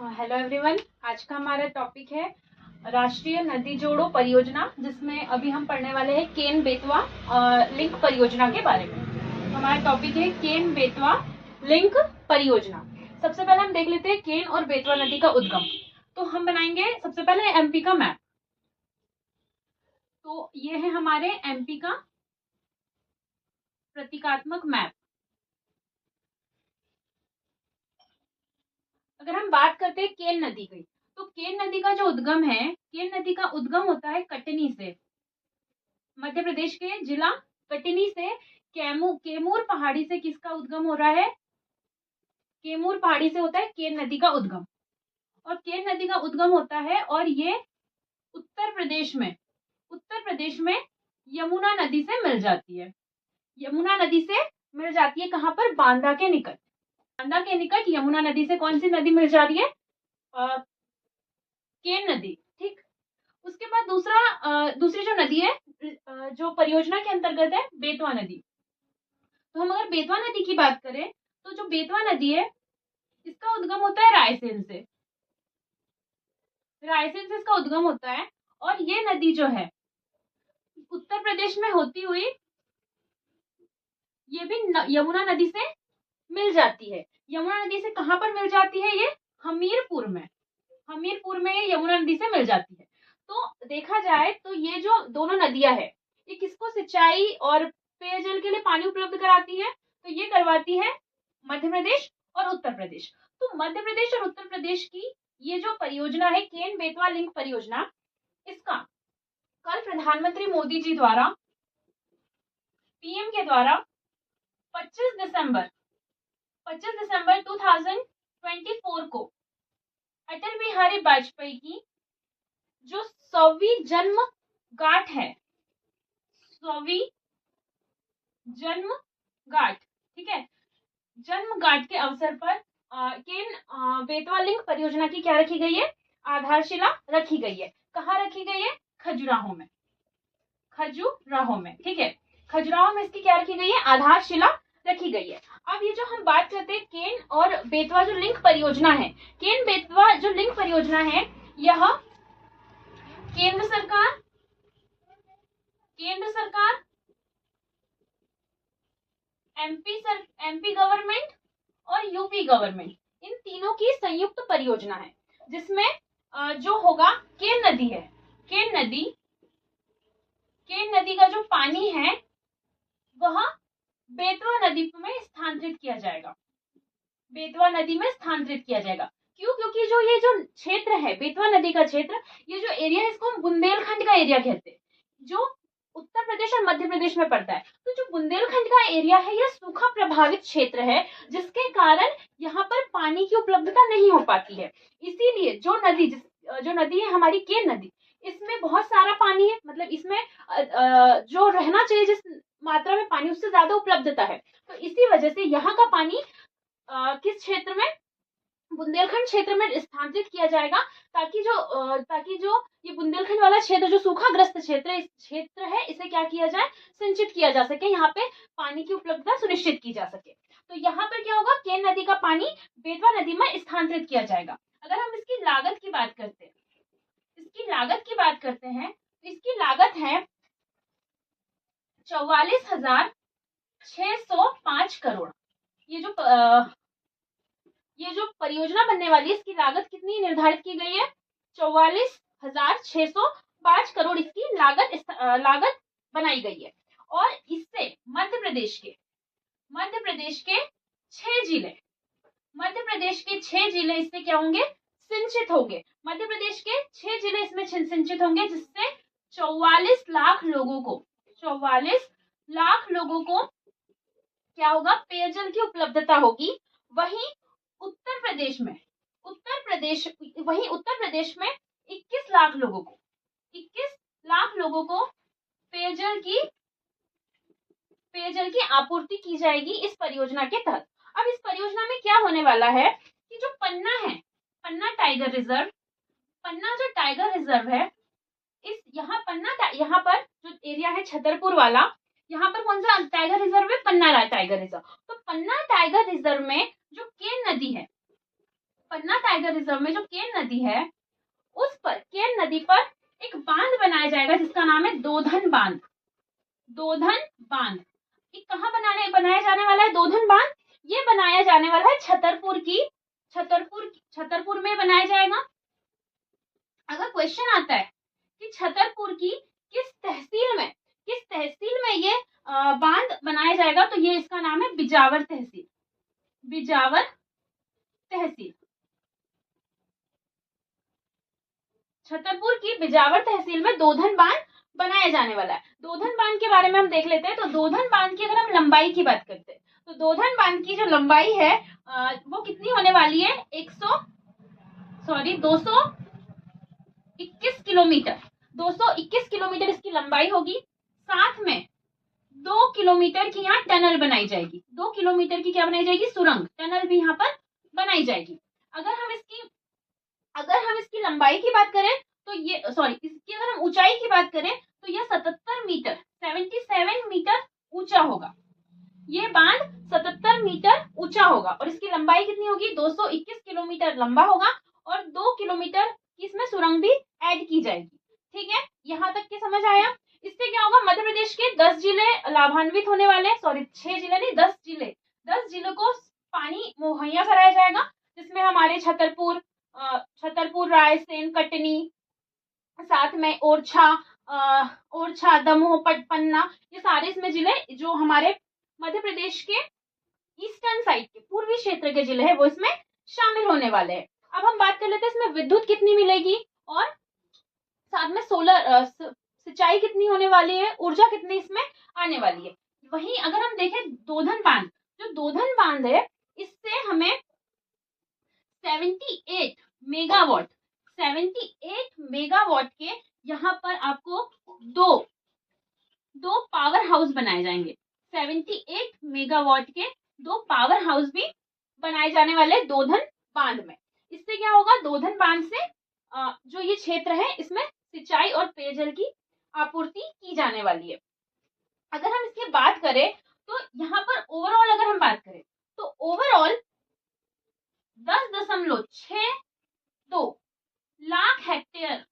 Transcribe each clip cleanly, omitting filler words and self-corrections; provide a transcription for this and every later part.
Hello everyone. आज का हमारा टॉपिक है राष्ट्रीय नदी जोड़ो परियोजना, जिसमें अभी हम पढ़ने वाले हैं केन बेतवा लिंक परियोजना के बारे में। तो हमारा टॉपिक है केन बेतवा लिंक परियोजना। सबसे पहले हम देख लेते हैं केन और बेतवा नदी का उद्गम। तो हम बनाएंगे सबसे पहले एमपी का मैप। तो ये है हमारे एमपी का प्रतीकात्मक मैप। अगर हम बात करते हैं केन नदी की, तो केन नदी का जो उद्गम है, केन नदी का उद्गम होता है कटनी से, मध्य प्रदेश के जिला कटनी से। केमूर पहाड़ी से किसका उद्गम हो रहा है? केमूर पहाड़ी से होता है केन नदी का उद्गम। और केन नदी का उद्गम होता है और ये उत्तर प्रदेश में यमुना नदी से मिल जाती है। यमुना नदी से मिल जाती है कहाँ पर? बांदा के निकट। बांदा के निकट यमुना नदी से कौन सी नदी मिल जा रही है? केन नदी। ठीक। उसके बाद दूसरी जो नदी है जो परियोजना के अंतर्गत है, बेतवा नदी। तो हम अगर बेतवा नदी की बात करें, तो जो बेतवा नदी है इसका उद्गम होता है रायसेन से। रायसेन से इसका उद्गम होता है और ये नदी जो है उत्तर प्रदेश में होती हुई ये भी यमुना नदी से मिल जाती है। यमुना नदी से कहां पर मिल जाती है? ये हमीरपुर में ये यमुना नदी से मिल जाती है। तो देखा जाए तो ये जो दोनों नदियां है, ये किसको सिंचाई और पेयजल के लिए पानी उपलब्ध कराती है? तो ये करवाती है मध्य प्रदेश और उत्तर प्रदेश। तो मध्य प्रदेश और उत्तर प्रदेश की ये जो परियोजना है केन बेतवा लिंक परियोजना, इसका कल प्रधानमंत्री मोदी जी द्वारा, पीएम के द्वारा 25 दिसंबर 2024 को अटल बिहारी वाजपेयी की जो 100वीं जन्म गांठ है, 100वीं जन्म गांठ, ठीक है, जन्म गांठ के अवसर पर केन बेतवा लिंक परियोजना की क्या रखी गई है? आधारशिला रखी गई है। कहाँ रखी गई है? खजुराहो में। ठीक है, खजुराहो में इसकी क्या रखी गई है? आधारशिला रखी गई है। अब ये जो हम बात करते हैं केन और बेतवा जो लिंक परियोजना है, केन बेतवा जो लिंक परियोजना है, यह केंद्र सरकार, एमपी गवर्नमेंट और यूपी गवर्नमेंट, इन तीनों की संयुक्त परियोजना है, जिसमें जो होगा केन नदी है, केन नदी का जो पानी है वह बेतवा नदी में स्थानांतरित किया जाएगा। क्यों? क्योंकि ये जो क्षेत्र है बेतवा नदी का क्षेत्र, ये जो एरिया है इसको हम बुंदेलखंड का एरिया कहते हैं, जो उत्तर प्रदेश और मध्य प्रदेश में पड़ता है। तो जो बुंदेलखंड का एरिया है यह सूखा प्रभावित क्षेत्र है, जिसके कारण यहाँ पर पानी की उपलब्धता नहीं हो पाती है। इसीलिए जो नदी है हमारी केन नदी, इसमें बहुत सारा पानी है, मतलब इसमें जो रहना चाहिए जिस मात्रा में पानी, उससे ज्यादा उपलब्धता है। तो इसी वजह से यहाँ का पानी किस क्षेत्र में? बुंदेलखंड क्षेत्र में स्थानांतरित किया जाएगा, ताकि जो ये बुंदेलखंड वाला क्षेत्र जो सूखाग्रस्त क्षेत्र है इसे क्या किया जाए? सिंचित किया जा सके, यहाँ पे पानी की उपलब्धता सुनिश्चित की जा सके। तो यहाँ पर क्या होगा? केन नदी का पानी बेतवा नदी में स्थानांतरित किया जाएगा। अगर हम इसकी लागत की बात करते हैं, तो इसकी लागत है 44,605 करोड़। ये जो परियोजना बनने वाली है इसकी लागत कितनी निर्धारित की गई है? 44,605 करोड़ इसकी लागत बनाई गई है। और इससे मध्य प्रदेश के 6 जिले इससे क्या होंगे? सिंचित होंगे। मध्य प्रदेश के 6 जिले इसमें सिंचित होंगे, जिससे 44 लाख लोगों को क्या होगा? पेयजल की उपलब्धता होगी। वहीं उत्तर प्रदेश में 21 लाख लोगों को पेयजल की आपूर्ति की जाएगी इस परियोजना के तहत। अब इस परियोजना में क्या होने वाला है कि जो पन्ना टाइगर रिजर्व है, यहाँ पर जो एरिया है छतरपुर वाला, यहाँ पर कौन सा टाइगर रिजर्व है? पन्ना टाइगर रिजर्व। तो पन्ना टाइगर रिजर्व में जो केन नदी है, पन्ना टाइगर रिजर्व में जो केन नदी है, उस पर केन नदी पर एक बांध बनाया जाएगा जिसका नाम है दोधन बांध। दोधन बांध ये कहाँ बनाया जाने वाला है? दोधन बांध ये बनाया जाने वाला है छतरपुर में बनाया जाएगा। अगर क्वेश्चन आता है कि छतरपुर की किस तहसील में ये बांध बनाया जाएगा, तो ये इसका नाम है बिजावर तहसील। बिजावर तहसील, छतरपुर की बिजावर तहसील में दोधन बांध बनाया जाने वाला है। दोधन बांध के बारे में हम देख लेते हैं। तो दोधन बांध की अगर हम लंबाई की बात करते हैं तो दोधन बांध की जो लंबाई है वो कितनी होने वाली है? 221 किलोमीटर। 221 किलोमीटर इसकी लंबाई होगी। साथ में 2 किलोमीटर की यहाँ टनल बनाई जाएगी। 2 किलोमीटर की क्या बनाई जाएगी? सुरंग, टनल भी यहाँ पर बनाई जाएगी। अगर हम इसकी लंबाई की बात करें तो इसकी अगर हम ऊंचाई की बात करें तो यह 77 मीटर ऊंचा होगा। ये बांध 77 मीटर ऊंचा होगा और इसकी लंबाई कितनी होगी? 221 किलोमीटर लंबा होगा और 2 किलोमीटर की इसमें सुरंग भी ऐड की जाएगी। ठीक है, यहाँ तक के समझ आया? इससे क्या होगा? मध्य प्रदेश के 10 जिले लाभान्वित होने वाले, 6 जिले नहीं, 10 जिलों को पानी मुहैया कराया जाएगा, जिसमें हमारे छतरपुर, रायसेन, कटनी, साथ में ओरछा, दमोह, पन्ना, ये सारे इसमें जिले जो हमारे मध्य प्रदेश के ईस्टर्न साइड के पूर्वी क्षेत्र के जिले हैं वो इसमें शामिल होने वाले हैं। अब हम बात कर लेते हैं इसमें विद्युत कितनी मिलेगी और साथ में सोलर सिंचाई कितनी होने वाली है, ऊर्जा कितनी इसमें आने वाली है। वहीं अगर हम देखें दोधन बांध, जो दोधन बांध है इससे हमें 78 मेगावाट के यहाँ पर आपको दो पावर हाउस बनाए जाएंगे। 78 मेगावाट के 2 पावर हाउस भी बनाए जाने वाले दोधन बांध में। इससे क्या होगा? दोधन बांध से जो ये क्षेत्र है इसमें सिंचाई और पेयजल की आपूर्ति की जाने वाली है। अगर हम इसकी बात करें तो यहाँ पर ओवरऑल अगर हम बात करें तो overall 10.62 lakh hectare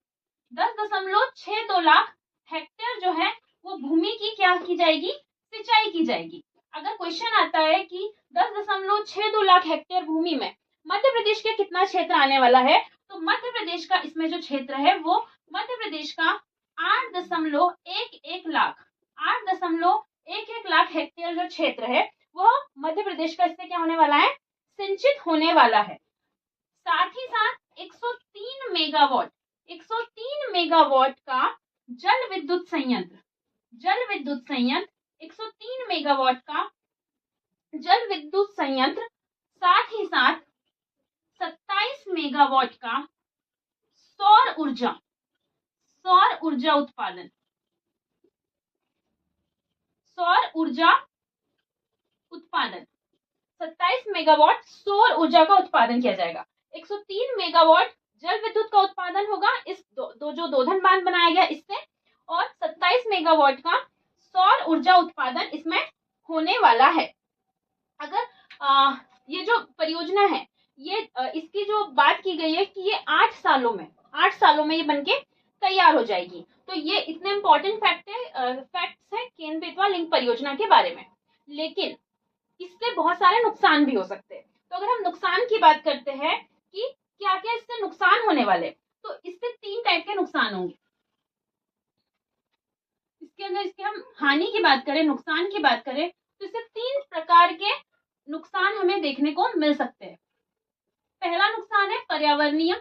10.62 lakh hectare जो है वो भूमि की क्या की जाएगी? सिंचाई की जाएगी। अगर क्वेश्चन आता है कि 10.62 लाख हेक्टेयर भूमि में मध्य प्रदेश का कितना क्षेत्र आने वाला है, तो मध्य प्रदेश का इसमें जो क्षेत्र है वो मध्य प्रदेश का 8.11 लाख हेक्टेयर जो क्षेत्र है वो मध्य प्रदेश का इससे क्या होने वाला है? सिंचित होने वाला है। साथ ही साथ 103 मेगावाट का जल विद्युत संयंत्र 103 मेगावाट का जल विद्युत संयंत्र, साथ ही साथ 27 मेगावाट का सौर ऊर्जा उत्पादन 27 मेगावाट सौर ऊर्जा का उत्पादन किया जाएगा। 103 मेगावाट जल विद्युत का उत्पादन होगा इस जो दोधन बांध बनाया गया इससे, और 27 मेगावाट का सौर ऊर्जा उत्पादन इसमें होने वाला है। अगर ये जो परियोजना है ये इसकी जो बात की गई है कि ये 8 सालों में ये बनके तैयार हो जाएगी। तो ये इतने इंपॉर्टेंट फैक्ट्स है केन बेतवा लिंक परियोजना के बारे में। लेकिन इससे बहुत सारे नुकसान भी हो सकते हैं। तो अगर हम नुकसान की बात करते हैं कि क्या क्या इससे नुकसान होने वाले, तो इससे 3 टाइप के नुकसान होंगे। इसके हम हानि की बात करें, नुकसान की बात करें, तो इससे 3 प्रकार के नुकसान हमें देखने को मिल सकते हैं। पहला नुकसान है पर्यावरणीय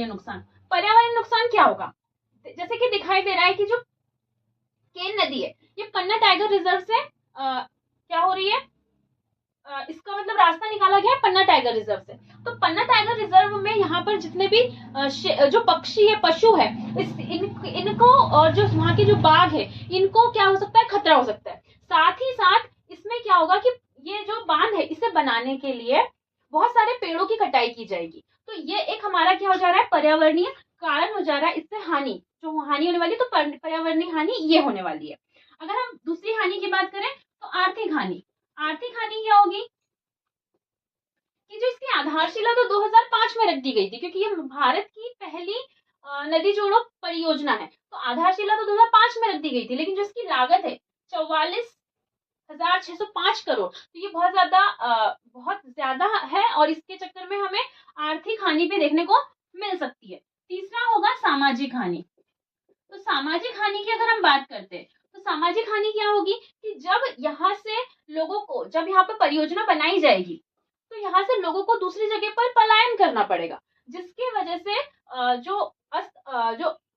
नुकसान। पर्यावरणीय नुकसान क्या होगा? जैसे कि दिखाई दे रहा है कि जो केन नदी है ये पन्ना टाइगर रिजर्व से क्या हो रही है, इसका मतलब रास्ता निकाला गया है पन्ना टाइगर रिजर्व से। तो पन्ना टाइगर रिजर्व में यहाँ पर जितने भी जो पक्षी है, पशु है, इनको और जो वहाँ के जो बाघ है इनको क्या हो सकता है? खतरा हो सकता है। साथ ही साथ इसमें क्या होगा कि ये जो बांध है इसे बनाने के लिए बहुत सारे पेड़ों की कटाई की जाएगी। तो ये एक हमारा क्या हो जा रहा है? पर्यावरणीय कारण हो जा रहा है। इससे हानि होने वाली, तो पर्यावरणीय हानि ये होने वाली है। अगर हम दूसरी हानि की बात करें तो आर्थिक हानि। आर्थिक हानि क्या होगी कि जो इसकी आधारशिला तो 2005 में रख दी गई थी, क्योंकि ये भारत की पहली नदी जोड़ो परियोजना है, तो आधारशिला तो 2005 में रख दी गई थी, लेकिन जो इसकी लागत है 44,605 करोड़, तो ये बहुत ज्यादा है, और इसके चक्कर में हमें आर्थिक हानि भी देखने को मिल सकती है। तीसरा होगा सामाजिक हानि। तो सामाजिक हानि की अगर हम बात करते हैं, तो सामाजिक हानि क्या होगी कि जब यहाँ पे परियोजना बनाई जाएगी, तो यहाँ से लोगों को दूसरी जगह पर पलायन करना पड़ेगा, जिसकी वजह से जो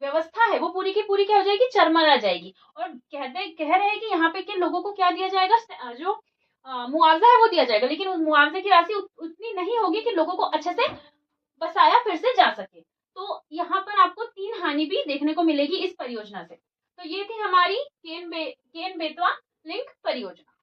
व्यवस्था है वो पूरी की पूरी क्या हो जाएगी, चरमरा जाएगी। और कह रहे हैं कि यहाँ पे के लोगों को क्या दिया जाएगा, जो मुआवजा है वो दिया जाएगा, लेकिन उस मुआवजे की राशि उतनी नहीं होगी कि लोगों को अच्छे से बसाया फिर से जा सके। तो यहाँ पर आपको 3 हानि भी देखने को मिलेगी इस परियोजना से। तो ये थी हमारी केन बेतवा लिंक परियोजना।